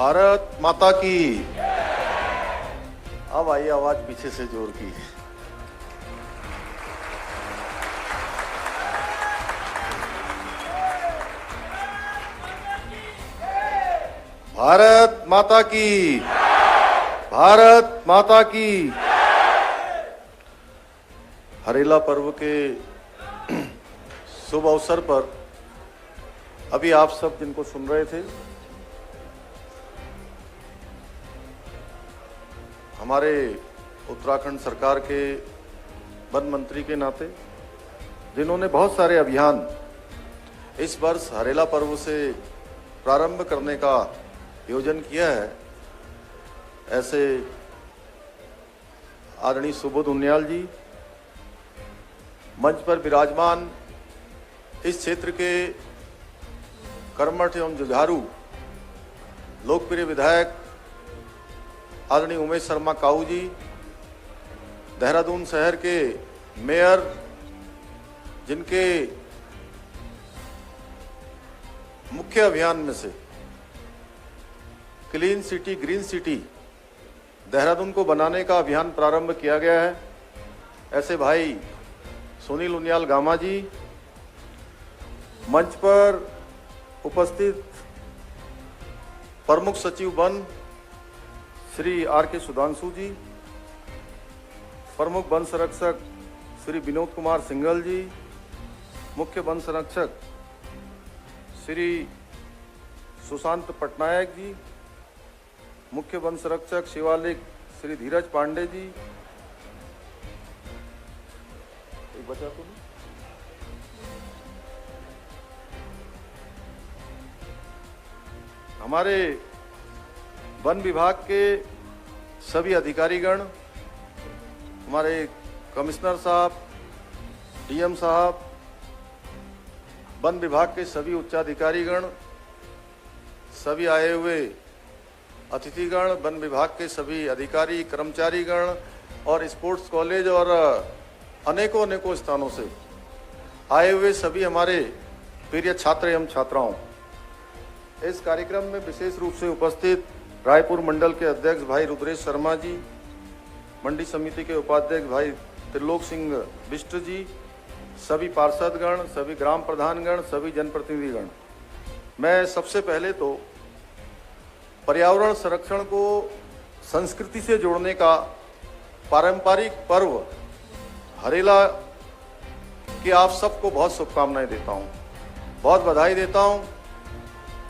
भारत माता की। अब आइए आवाज पीछे से जोर की। भारत माता की। भारत माता की। हरेला पर्व के शुभ अवसर पर अभी आप सब जिनको सुन रहे थे, हमारे उत्तराखंड सरकार के वन मंत्री के नाते जिन्होंने बहुत सारे अभियान इस वर्ष हरेला पर्व से प्रारंभ करने का आयोजन किया है, ऐसे आदरणीय सुबोध उनियाल जी, मंच पर विराजमान इस क्षेत्र के कर्मठ एवं जुझारू लोकप्रिय विधायक आदरणीय उमेश शर्मा काऊ जी, देहरादून शहर के मेयर जिनके मुख्य अभियान में से clean city green city Dehradun को बनाने का अभियान प्रारंभ किया गया है, ऐसे भाई सुनील उनियाल गामा जी, मंच पर उपस्थित प्रमुख सचिव वन श्री आर के सुधांशु जी, प्रमुख वन संरक्षक श्री विनोद कुमार सिंघल जी, मुख्य वन संरक्षक श्री सुशांत पटनायक जी, मुख्य वन संरक्षक शिवालिक श्री धीरज पांडे जी, एक बचा तो नहीं, हमारे वन विभाग के सभी अधिकारीगण, हमारे कमिश्नर साहब, डीएम साहब, वन विभाग के सभी उच्चाधिकारीगण, सभी आए हुए अतिथिगण, वन विभाग के सभी अधिकारी कर्मचारीगण और स्पोर्ट्स कॉलेज और अनेकों अनेकों स्थानों से आए हुए सभी हमारे प्रिय छात्र एवं छात्राओं, इस कार्यक्रम में विशेष रूप से उपस्थित रायपुर मंडल के अध्यक्ष भाई रुद्रेश शर्मा जी, मंडी समिति के उपाध्यक्ष भाई त्रिलोक सिंह बिष्ट जी, सभी पार्षदगण, सभी ग्राम प्रधानगण, सभी जनप्रतिनिधिगण, मैं सबसे पहले तो पर्यावरण संरक्षण को संस्कृति से जोड़ने का पारंपरिक पर्व हरेला की आप सबको बहुत शुभकामनाएं देता हूं, बहुत बधाई देता हूं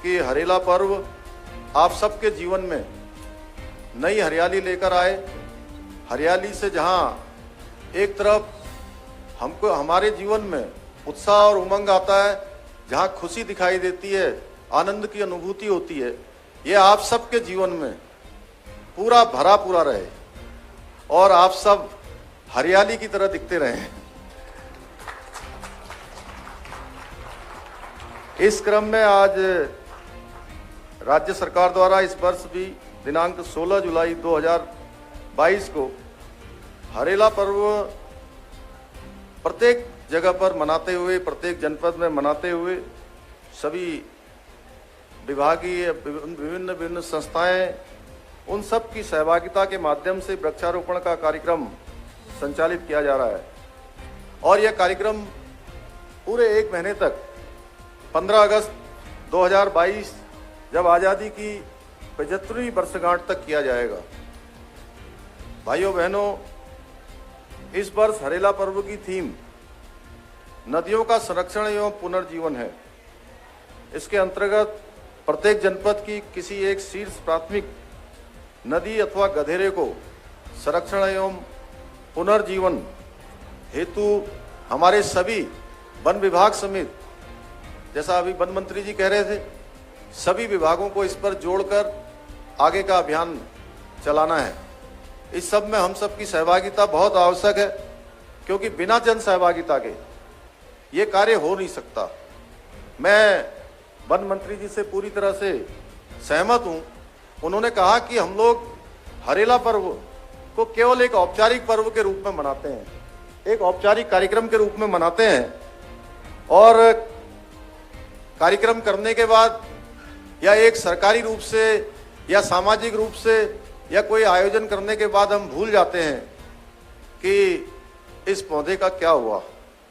कि हरेला पर्व आप सबके जीवन में नई हरियाली लेकर आए। हरियाली से जहां एक तरफ हमको हमारे जीवन में उत्साह और उमंग आता है, जहां खुशी दिखाई देती है, आनंद की अनुभूति होती है, ये आप सबके जीवन में पूरा भरा पूरा रहे और आप सब हरियाली की तरह दिखते रहे। इस क्रम में आज राज्य सरकार द्वारा इस वर्ष भी दिनांक 16 जुलाई 2022 को हरेला पर्व प्रत्येक जगह पर मनाते हुए, प्रत्येक जनपद में मनाते हुए सभी विभागीय विभिन्न विभिन्न संस्थाएं, उन सब की सहभागिता के माध्यम से वृक्षारोपण का कार्यक्रम संचालित किया जा रहा है और यह कार्यक्रम पूरे एक महीने तक 15 अगस्त 2022 जब आज़ादी की 75वीं वर्षगांठ तक किया जाएगा। भाइयों बहनों, इस वर्ष हरेला पर्व की थीम नदियों का संरक्षण एवं पुनर्जीवन है। इसके अंतर्गत प्रत्येक जनपद की किसी एक शीर्ष प्राथमिक नदी अथवा गधेरे को संरक्षण एवं पुनर्जीवन हेतु हमारे सभी वन विभाग समेत, जैसा अभी वन मंत्री जी कह रहे थे, सभी विभागों को इस पर जोड़कर आगे का अभियान चलाना है। इस सब में हम सब की सहभागिता बहुत आवश्यक है, क्योंकि बिना जन सहभागिता के ये कार्य हो नहीं सकता। मैं वन मंत्री जी से पूरी तरह से सहमत हूं। उन्होंने कहा कि हम लोग हरेला पर्व को केवल एक औपचारिक पर्व के रूप में मनाते हैं, एक औपचारिक कार्यक्रम के रूप में मनाते हैं और कार्यक्रम करने के बाद या एक सरकारी रूप से या सामाजिक रूप से या कोई आयोजन करने के बाद हम भूल जाते हैं कि इस पौधे का क्या हुआ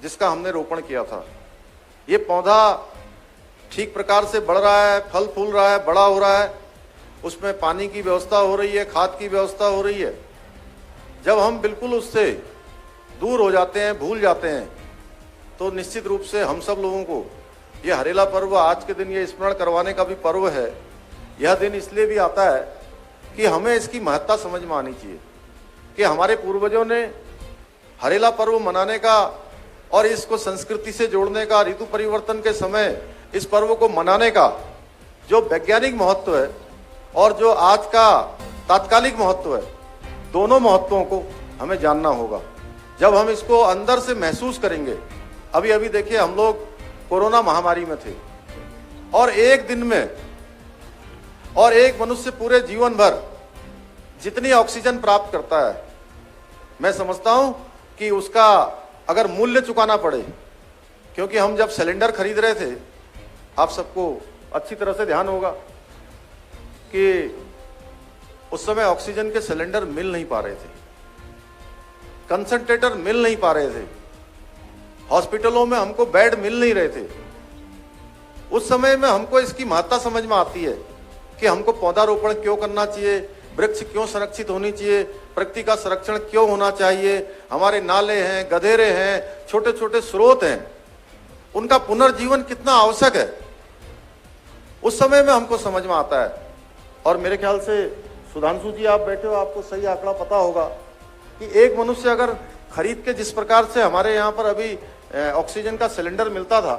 जिसका हमने रोपण किया था। ये पौधा ठीक प्रकार से बढ़ रहा है, फल फूल रहा है, बड़ा हो रहा है, उसमें पानी की व्यवस्था हो रही है, खाद की व्यवस्था हो रही है। जब हम बिल्कुल उससे दूर हो जाते हैं, भूल जाते हैं, तो निश्चित रूप से हम सब लोगों को यह हरेला पर्व आज के दिन ये स्मरण करवाने का भी पर्व है। यह दिन इसलिए भी आता है कि हमें इसकी महत्ता समझ में आनी चाहिए कि हमारे पूर्वजों ने हरेला पर्व मनाने का और इसको संस्कृति से जोड़ने का, ऋतु परिवर्तन के समय इस पर्व को मनाने का जो वैज्ञानिक महत्व है और जो आज का तात्कालिक महत्व है, दोनों महत्वों को हमें जानना होगा। जब हम इसको अंदर से महसूस करेंगे, अभी अभी देखिए हम लोग कोरोना महामारी में थे और एक दिन में और एक मनुष्य पूरे जीवन भर जितनी ऑक्सीजन प्राप्त करता है, मैं समझता हूं कि उसका अगर मूल्य चुकाना पड़े, क्योंकि हम जब सिलेंडर खरीद रहे थे, आप सबको अच्छी तरह से ध्यान होगा कि उस समय ऑक्सीजन के सिलेंडर मिल नहीं पा रहे थे, कंसंट्रेटर मिल नहीं पा रहे थे, हॉस्पिटलों में हमको बेड मिल नहीं रहे थे। उस समय में हमको इसकी महत्ता समझ में आती है कि हमको पौधारोपण क्यों करना चाहिए, वृक्ष क्यों संरक्षित होनी चाहिए, प्रकृति का संरक्षण क्यों होना चाहिए, हमारे नाले हैं, गधेरे हैं, छोटे छोटे स्रोत हैं, उनका पुनर्जीवन कितना आवश्यक है, उस समय में हमको समझ में आता है। और मेरे ख्याल से सुधांशु जी आप बैठे हो, आपको सही आंकड़ा पता होगा कि एक मनुष्य अगर खरीद के जिस प्रकार से हमारे यहाँ पर अभी ऑक्सीजन का सिलेंडर मिलता था,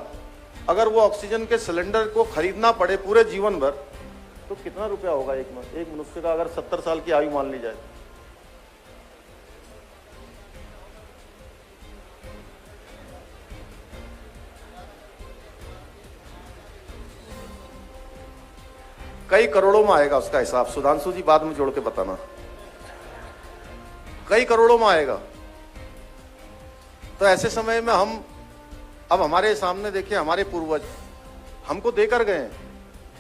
अगर वो ऑक्सीजन के सिलेंडर को खरीदना पड़े पूरे जीवन भर, तो कितना रुपया होगा एक मनुष्य का, अगर 70 साल की आयु मान ली जाए। कई करोड़ों में आएगा उसका हिसाब, सुधांशु जी बाद में जोड़ के बताना, कई करोड़ों में आएगा। तो ऐसे समय में हम अब हमारे सामने देखिए, हमारे पूर्वज हमको देकर गए हैं,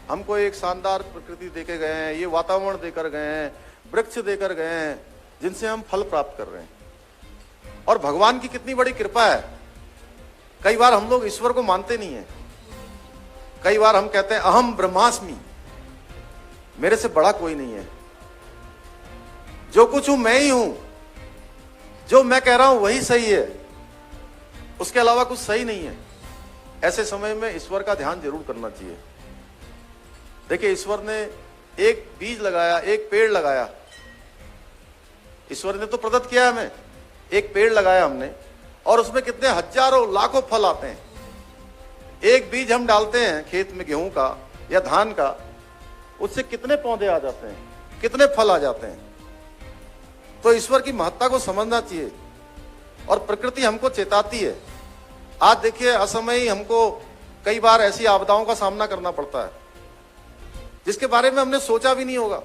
हमको एक शानदार प्रकृति देके गए हैं, ये वातावरण देकर गए हैं, वृक्ष देकर गए हैं, जिनसे हम फल प्राप्त कर रहे हैं। और भगवान की कितनी बड़ी कृपा है। कई बार हम लोग ईश्वर को मानते नहीं है, कई बार हम कहते हैं अहम ब्रह्मास्मि, मेरे से बड़ा कोई नहीं है, जो कुछ हूं मैं ही हूं, जो मैं कह रहा हूं वही सही है, उसके अलावा कुछ सही नहीं है। ऐसे समय में ईश्वर का ध्यान जरूर करना चाहिए। देखिए, ईश्वर ने एक बीज लगाया, एक पेड़ लगाया, ईश्वर ने तो प्रदत्त किया हमें, एक पेड़ लगाया हमने, और उसमें कितने हजारों लाखों फल आते हैं। एक बीज हम डालते हैं खेत में गेहूं का या धान का, उससे कितने पौधे आ जाते हैं, कितने फल आ जाते हैं। तो ईश्वर की महत्ता को समझना चाहिए और प्रकृति हमको चेताती है। आज देखिए, असमय ही हमको कई बार ऐसी आपदाओं का सामना करना पड़ता है जिसके बारे में हमने सोचा भी नहीं होगा।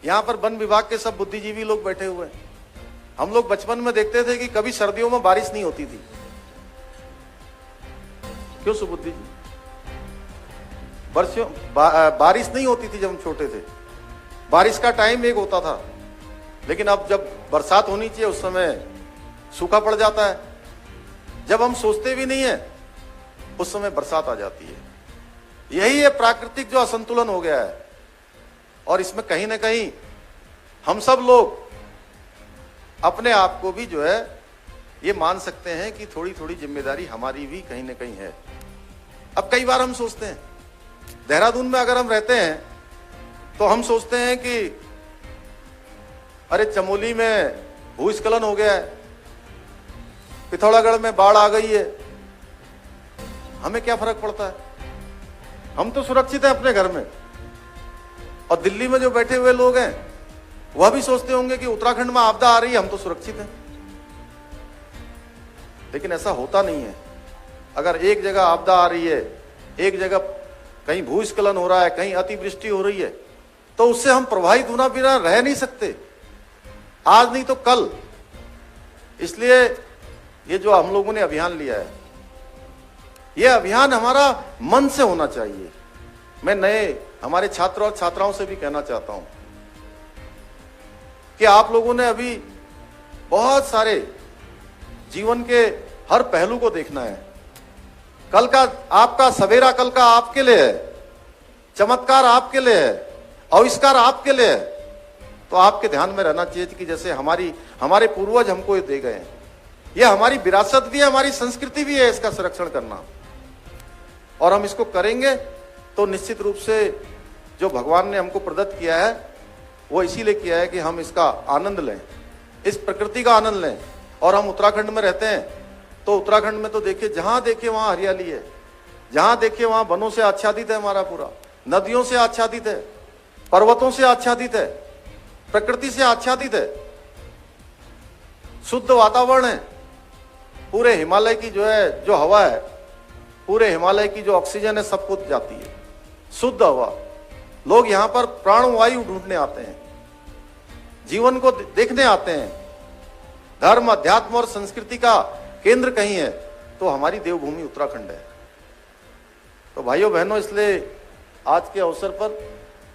यहां पर वन विभाग के सब बुद्धिजीवी लोग बैठे हुए हैं। हम लोग बचपन में देखते थे कि कभी सर्दियों में बारिश नहीं होती थी, क्यों सुबुद्धि जी? बारिश नहीं होती थी जब हम छोटे थे, बारिश का टाइम एक होता था, लेकिन अब जब बरसात होनी चाहिए उस समय सूखा पड़ जाता है। जब हम सोचते भी नहीं है उस समय बरसात आ जाती है। यही है प्राकृतिक जो असंतुलन हो गया है। और इसमें कहीं ना कहीं हम सब लोग अपने आप को भी जो है ये मान सकते हैं कि थोड़ी थोड़ी जिम्मेदारी हमारी भी कहीं ना कहीं है। अब कई बार हम सोचते हैं, देहरादून में अगर हम रहते हैं तो हम सोचते हैं कि अरे चमोली में भूस्खलन हो गया है, पिथौरागढ़ में बाढ़ आ गई है, हमें क्या फर्क पड़ता है, हम तो सुरक्षित हैं अपने घर में। और दिल्ली में जो बैठे हुए लोग हैं वह भी सोचते होंगे कि उत्तराखंड में आपदा आ रही है, हम तो सुरक्षित हैं। लेकिन ऐसा होता नहीं है। अगर एक जगह आपदा आ रही है, एक जगह कहीं भूस्खलन हो रहा है, कहीं अतिवृष्टि हो रही है, तो उससे हम प्रभावित होना बिना रह नहीं सकते, आज नहीं तो कल। इसलिए ये जो हम लोगों ने अभियान लिया है, ये अभियान हमारा मन से होना चाहिए। मैं नए हमारे छात्र और छात्राओं से भी कहना चाहता हूं कि आप लोगों ने अभी बहुत सारे जीवन के हर पहलू को देखना है। कल का आपका सवेरा कल का आपके लिए है, चमत्कार आपके लिए है, आविष्कार आपके लिए है। तो आपके ध्यान में रहना चाहिए कि जैसे हमारे पूर्वज हमको ये दे गए हैं, यह हमारी विरासत भी है, हमारी संस्कृति भी है इसका संरक्षण करना। और हम इसको करेंगे तो निश्चित रूप से जो भगवान ने हमको प्रदत्त किया है वो इसीलिए किया है कि हम इसका आनंद लें, इस प्रकृति का आनंद लें। और हम उत्तराखंड में रहते हैं तो उत्तराखंड में तो देखिए, जहां देखिए वहां हरियाली है, जहां देखिए वहां वनों से आच्छादित है हमारा पूरा, नदियों से आच्छादित है, पर्वतों से आच्छादित है, प्रकृति से आच्छादित है, शुद्ध वातावरण है। पूरे हिमालय की जो हवा है, पूरे हिमालय की जो ऑक्सीजन है सब कुछ जाती है, शुद्ध हवा। लोग यहां पर प्राणवायु ढूंढने आते हैं, जीवन को देखने आते हैं। धर्म, अध्यात्म और संस्कृति का केंद्र कहीं है तो हमारी देवभूमि उत्तराखंड है। तो भाइयों बहनों, इसलिए आज के अवसर पर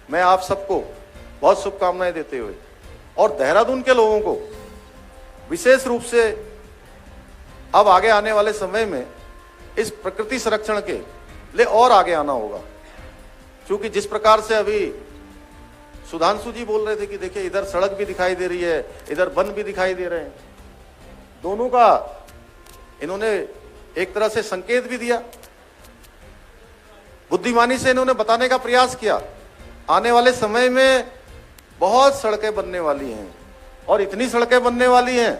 मैं आप सबको बहुत शुभकामनाएं देते हुए और देहरादून के लोगों को विशेष रूप से अब आगे आने वाले समय में इस प्रकृति संरक्षण के लिए और आगे आना होगा। क्योंकि जिस प्रकार से अभी सुधांशु जी बोल रहे थे कि देखिए इधर सड़क भी दिखाई दे रही है, इधर वन भी दिखाई दे रहे हैं, दोनों का इन्होंने एक तरह से संकेत भी दिया, बुद्धिमानी से इन्होंने बताने का प्रयास किया। आने वाले समय में बहुत सड़कें बनने वाली हैं और इतनी सड़कें बनने वाली हैं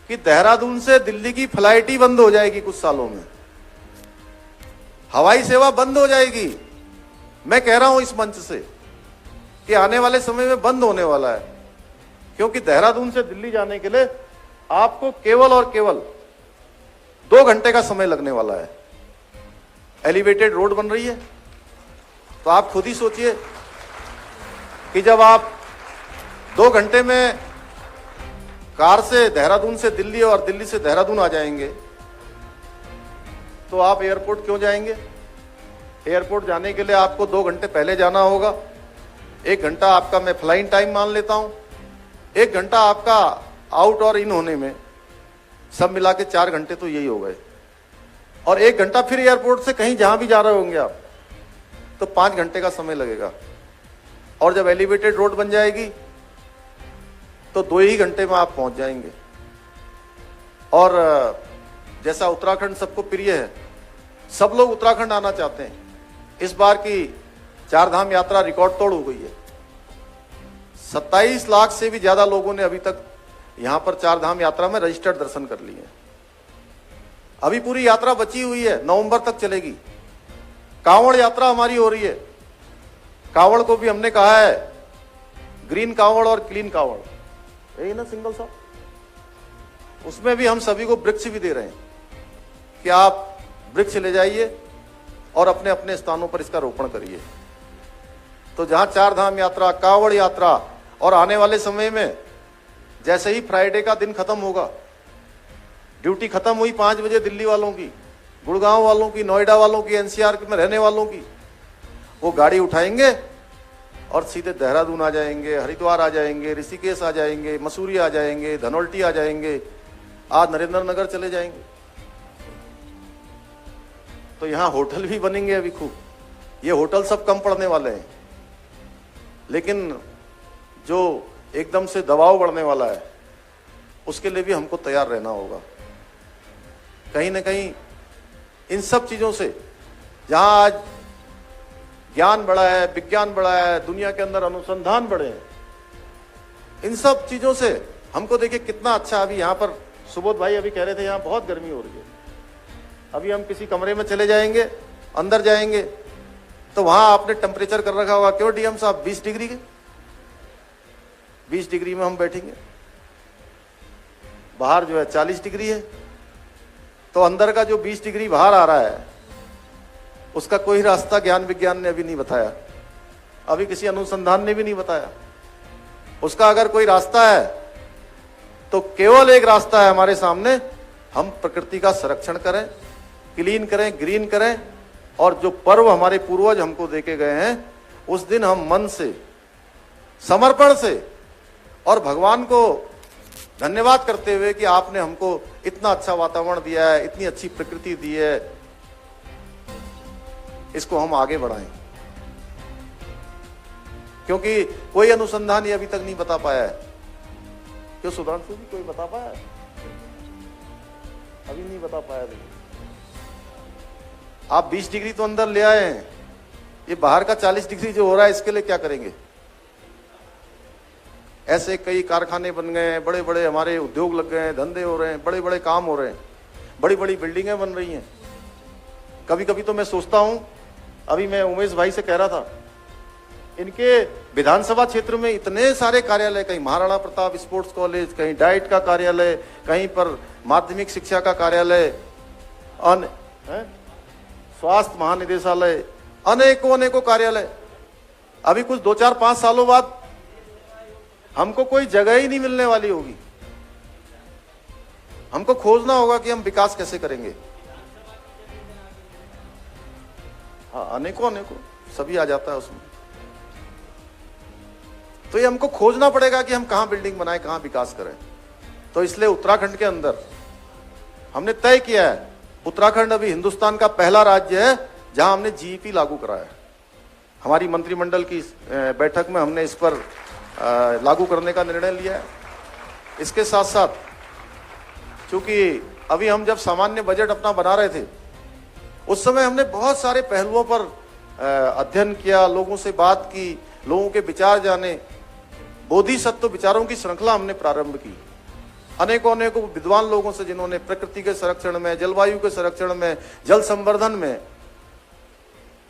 कि देहरादून से दिल्ली की फ्लाइट ही बंद हो जाएगी कुछ सालों में, हवाई सेवा बंद हो जाएगी। मैं कह रहा हूं इस मंच से कि आने वाले समय में बंद होने वाला है, क्योंकि देहरादून से दिल्ली जाने के लिए आपको केवल और केवल 2 घंटे का समय लगने वाला है। एलिवेटेड रोड बन रही है, तो आप खुद ही सोचिए कि जब आप 2 घंटे में कार से देहरादून से दिल्ली और दिल्ली से देहरादून आ जाएंगे तो आप एयरपोर्ट क्यों जाएंगे? एयरपोर्ट जाने के लिए आपको 2 घंटे पहले जाना होगा। 1 घंटा आपका मैं फ्लाइंग टाइम मान लेता हूं, 1 घंटा आपका आउट और इन होने में, सब मिला के 4 घंटे तो यही हो गए। और 1 घंटा फिर एयरपोर्ट से कहीं जहां भी जा रहे होंगे आप, तो 5 घंटे का समय लगेगा। और जब एलिवेटेड रोड बन जाएगी तो 2 ही घंटे में आप पहुंच जाएंगे। और जैसा उत्तराखंड सबको प्रिय है, सब लोग उत्तराखंड आना चाहते हैं। इस बार की 4 धाम यात्रा रिकॉर्ड तोड़ हो गई है। 27 लाख से भी ज्यादा लोगों ने अभी तक यहां पर 4 धाम यात्रा में रजिस्टर्ड दर्शन कर लिए हैं। अभी पूरी यात्रा बची हुई है, नवंबर तक चलेगी। कांवड़ यात्रा हमारी हो रही है। कांवड़ को भी हमने कहा है ग्रीन कांवड़ और क्लीन कांवड़, यही ना सिंगल साहब। उसमें भी हम सभी को वृक्ष भी दे रहे हैं कि आप वृक्ष ले जाइए और अपने अपने स्थानों पर इसका रोपण करिए। तो जहां 4 धाम यात्रा, कांवड़ यात्रा, और आने वाले समय में जैसे ही फ्राइडे का दिन खत्म होगा, ड्यूटी खत्म हुई 5 बजे दिल्ली वालों की, गुड़गांव वालों की, नोएडा वालों की, एनसीआर में रहने वालों की, वो गाड़ी उठाएंगे और सीधे देहरादून आ जाएंगे, हरिद्वार आ जाएंगे, ऋषिकेश आ जाएंगे, मसूरी आ जाएंगे, धनौल्टी आ जाएंगे, आज नरेंद्र नगर चले जाएंगे। तो यहां होटल भी बनेंगे अभी खूब। ये होटल सब कम पड़ने वाले हैं, लेकिन जो एकदम से दबाव बढ़ने वाला है उसके लिए भी हमको तैयार रहना होगा। कहीं ना कहीं इन सब चीजों से, जहां आज ज्ञान बढ़ा है, विज्ञान बढ़ा है, दुनिया के अंदर अनुसंधान बढ़े हैं, इन सब चीजों से हमको देखिए कितना अच्छा। अभी यहाँ पर सुबोध भाई अभी कह रहे थे यहाँ बहुत गर्मी हो रही है। अभी हम किसी कमरे में चले जाएंगे, अंदर जाएंगे तो वहां आपने टेम्परेचर कर रखा होगा, क्यों डीएम साहब 20 डिग्री के, 20 डिग्री में हम बैठेंगे। बाहर जो है 40 डिग्री है, तो अंदर का जो 20 डिग्री बाहर आ रहा है उसका कोई रास्ता ज्ञान विज्ञान ने अभी नहीं बताया, अभी किसी अनुसंधान ने भी नहीं बताया। उसका अगर कोई रास्ता है तो केवल एक रास्ता है हमारे सामने, हम प्रकृति का संरक्षण करें, क्लीन करें, ग्रीन करें और जो पर्व हमारे पूर्वज हमको देके गए हैं, उस दिन हम मन से, समर्पण से और भगवान को धन्यवाद करते हुए कि आपने हमको इतना अच्छा वातावरण दिया है, इतनी अच्छी प्रकृति दी है, इसको हम आगे बढ़ाएं। क्योंकि कोई अनुसंधान ये अभी तक नहीं बता पाया है। क्यों सुधांशु जी, कोई बता पाया? अभी नहीं बता पाया। आप 20 डिग्री तो अंदर ले आए हैं, ये बाहर का 40 डिग्री जो हो रहा है, इसके लिए क्या करेंगे? ऐसे कई कारखाने बन गए हैं, बड़े बड़े हमारे उद्योग लग गए हैं, धंधे हो रहे हैं, बड़े बड़े काम हो रहे हैं, बड़ी बड़ी बिल्डिंगें बन रही हैं। कभी कभी तो मैं सोचता हूं, अभी मैं उमेश भाई से कह रहा था, इनके विधानसभा क्षेत्र में इतने सारे कार्यालय, कहीं महाराणा प्रताप स्पोर्ट्स कॉलेज, कहीं डाइट का कार्यालय, कहीं पर माध्यमिक शिक्षा का कार्यालय, स्वास्थ्य महानिदेशालय, अनेकों अनेकों कार्यालय। अभी कुछ 2-4-5 सालों बाद हमको कोई जगह ही नहीं मिलने वाली होगी। हमको खोजना होगा कि हम विकास कैसे करेंगे। हाँ, अनेकों अनेकों सभी आ जाता है उसमें। तो ये हमको खोजना पड़ेगा कि हम कहां बिल्डिंग बनाएं, कहां विकास करें। तो इसलिए उत्तराखंड के अंदर हमने तय किया है, उत्तराखंड अभी हिंदुस्तान का पहला राज्य है जहां हमने जीईपी लागू कराया है। हमारी मंत्रिमंडल की बैठक में हमने इस पर लागू करने का निर्णय लिया है। इसके साथ साथ, चूंकि अभी हम जब सामान्य बजट अपना बना रहे थे, उस समय हमने बहुत सारे पहलुओं पर अध्ययन किया, लोगों से बात की, लोगों के विचार जाने। बोधिसत्व विचारों की श्रृंखला हमने प्रारंभ की अनेकों अनेकों विद्वान लोगों से, जिन्होंने प्रकृति के संरक्षण में, जलवायु के संरक्षण में, जल संवर्धन में,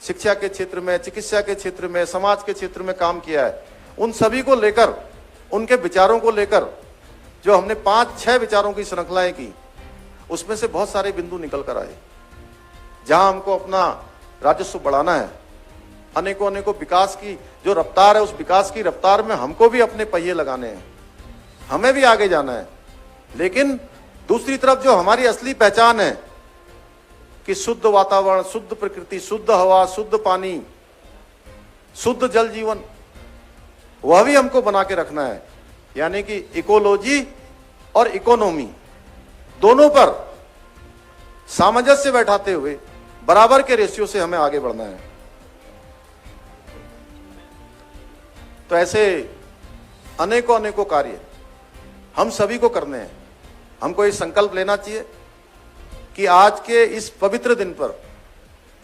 शिक्षा के क्षेत्र में, चिकित्सा के क्षेत्र में, समाज के क्षेत्र में काम किया है। उन सभी को लेकर, उनके विचारों को लेकर जो हमने 5-6 विचारों की श्रृंखलाएं की, उसमें से बहुत सारे बिंदु निकल कर आए जहां हमको अपना राजस्व बढ़ाना है। अनेकों अनेकों विकास की जो रफ्तार है, उस विकास की रफ्तार में हमको भी अपने पहिए लगाने हैं, हमें भी आगे जाना है। लेकिन दूसरी तरफ जो हमारी असली पहचान है कि शुद्ध वातावरण, शुद्ध प्रकृति, शुद्ध हवा, शुद्ध पानी, शुद्ध जल जीवन, वह भी हमको बना के रखना है। यानी कि इकोलॉजी और इकोनॉमी दोनों पर सामंजस्य बैठाते हुए बराबर के रेशियो से हमें आगे बढ़ना है। तो ऐसे अनेकों अनेकों कार्य हम सभी को करने हैं। हमको ये संकल्प लेना चाहिए कि आज के इस पवित्र दिन पर,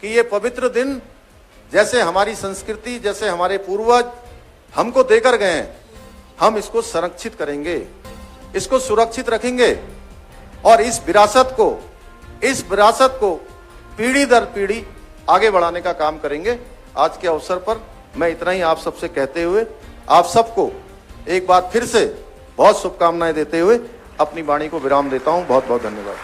कि ये पवित्र दिन जैसे हमारी संस्कृति, जैसे हमारे पूर्वज हमको देकर गए हैं, हम इसको संरक्षित करेंगे, इसको सुरक्षित रखेंगे और इस विरासत को पीढ़ी दर पीढ़ी आगे बढ़ाने का काम करेंगे। आज के अवसर पर मैं इतना ही आप सबसे कहते हुए, आप सबको एक बार फिर से बहुत शुभकामनाएं देते हुए अपनी वाणी को विराम देता हूं। बहुत बहुत धन्यवाद।